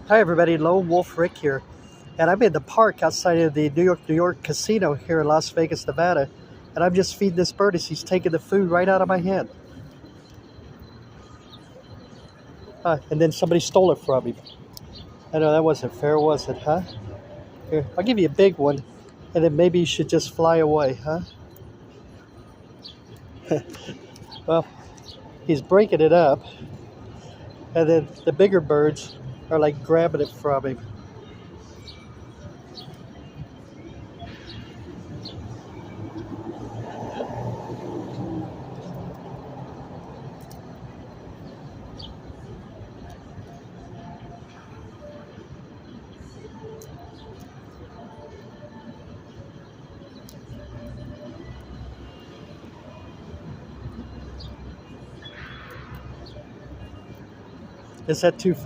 Hi everybody, Lone Wolf Rick here, and I'm in the park outside of the New York casino here in Las Vegas, Nevada, and I'm just feeding this bird as he's taking the food right out of my hand. And then somebody stole it from him. I know that wasn't fair, was it, huh? Here, I'll give you a big one, and then maybe you should just fly away, huh? Well, he's breaking it up, and then the bigger birds are like grabbing it from him. Is that too funny?